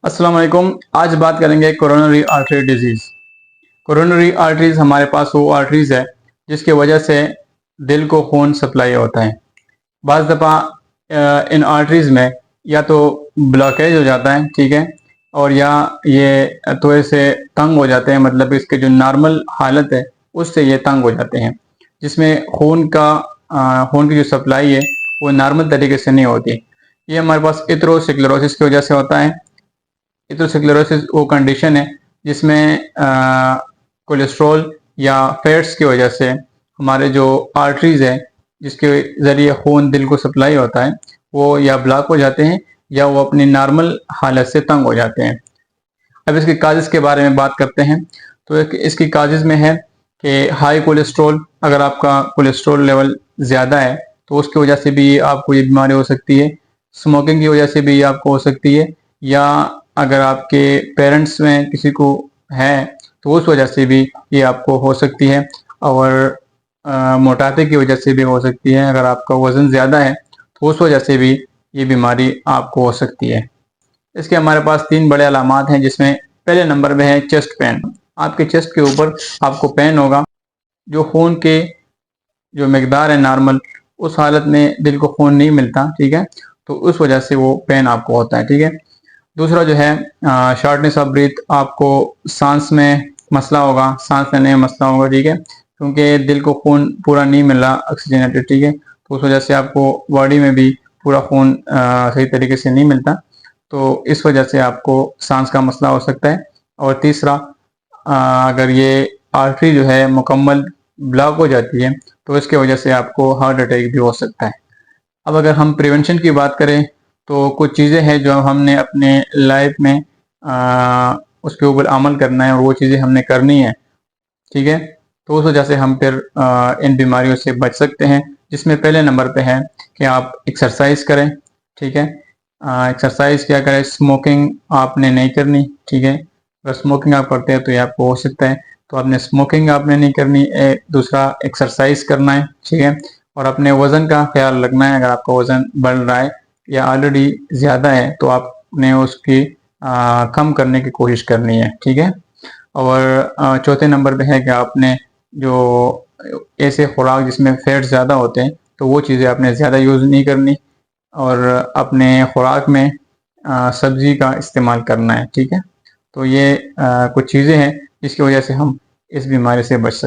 अस्सलाम वालेकुम। आज बात करेंगे coronary artery disease. Coronary arteries हमारे पास वो आर्टरीज है जिसकी वजह से दिल को खून सप्लाई होता है। बाज़ दफ़ा इन आर्टरीज में या तो ब्लॉकेज हो जाता है, ठीक है, और या ये थोड़े से तंग हो जाते हैं, मतलब इसके जो नॉर्मल हालत है उससे ये तंग हो जाते हैं, जिसमें खून की जो सप्लाई है वो नॉर्मल तरीके से नहीं होती। ये हमारे पास एथेरोस्क्लेरोसिस की वजह से होता है। एथेरोस्क्लेरोसिस वो कंडीशन है जिसमें कोलेस्ट्रॉल या फैट्स की वजह से हमारे जो आर्टरीज है जिसके ज़रिए खून दिल को सप्लाई होता है वो या ब्लॉक हो जाते हैं या वो अपनी नॉर्मल हालत से तंग हो जाते हैं। अब इसकी काजेज़ के बारे में बात करते हैं। तो इसकी काजेज़ में है कि हाई कोलेस्ट्रॉल, अगर आपका कोलेस्ट्रॉल लेवल ज़्यादा है तो उसकी वजह से भी आपको ये बीमारी हो सकती है। स्मोकिंग की वजह से भी आपको हो सकती है, या अगर आपके पेरेंट्स में किसी को है तो उस वजह से भी ये आपको हो सकती है। और मोटापे की वजह से भी हो सकती है। अगर आपका वज़न ज़्यादा है तो उस वजह से भी ये बीमारी आपको हो सकती है। इसके हमारे पास 3 बड़े अलामात हैं, जिसमें पहले नंबर पे है चेस्ट पेन। आपके चेस्ट के ऊपर आपको पेन होगा, जो खून के जो मिकदार है नॉर्मल, उस हालत में दिल को खून नहीं मिलता, ठीक है, तो उस वजह से वो पेन आपको होता है, ठीक है। दूसरा जो है शॉर्टनेस ऑफ ब्रीथ, आपको सांस में मसला होगा, सांस लेने में मसला होगा, ठीक है, क्योंकि दिल को खून पूरा नहीं मिल रहा ऑक्सीजनेटेड, ठीक है, तो उस वजह से आपको बॉडी में भी पूरा खून सही तरीके से नहीं मिलता, तो इस वजह से आपको सांस का मसला हो सकता है। और तीसरा, अगर ये आर्टरी जो है मुकम्मल ब्लॉक हो जाती है तो इसके वजह से आपको हार्ट अटैक भी हो सकता है। अब अगर हम प्रिवेंशन की बात करें तो कुछ चीज़ें हैं जो हमने अपने लाइफ में उसके ऊपर अमल करना है और वो चीज़ें हमने करनी है, ठीक है, तो उस वजह से हम फिर इन बीमारियों से बच सकते हैं। जिसमें पहले नंबर पे है कि आप एक्सरसाइज करें, ठीक है। एक्सरसाइज क्या करें, स्मोकिंग आपने नहीं करनी, ठीक है, अगर स्मोकिंग आप करते हैं तो ये आपको हो सकता है, तो आपने स्मोकिंग आपने नहीं करनी। दूसरा, एक्सरसाइज करना है, ठीक है, और अपने वज़न का ख्याल रखना है। अगर आपका वज़न बढ़ रहा है या ऑलरेडी ज़्यादा है तो आपने उसकी कम करने की कोशिश करनी है, ठीक है। और चौथे नंबर पे है कि आपने जो ऐसे खुराक जिसमें फैट ज़्यादा होते हैं तो वो चीज़ें आपने ज़्यादा यूज़ नहीं करनी, और अपने खुराक में सब्ज़ी का इस्तेमाल करना है, ठीक है। तो ये कुछ चीज़ें हैं जिसकी वजह से हम इस बीमारी से बच सकते हैं।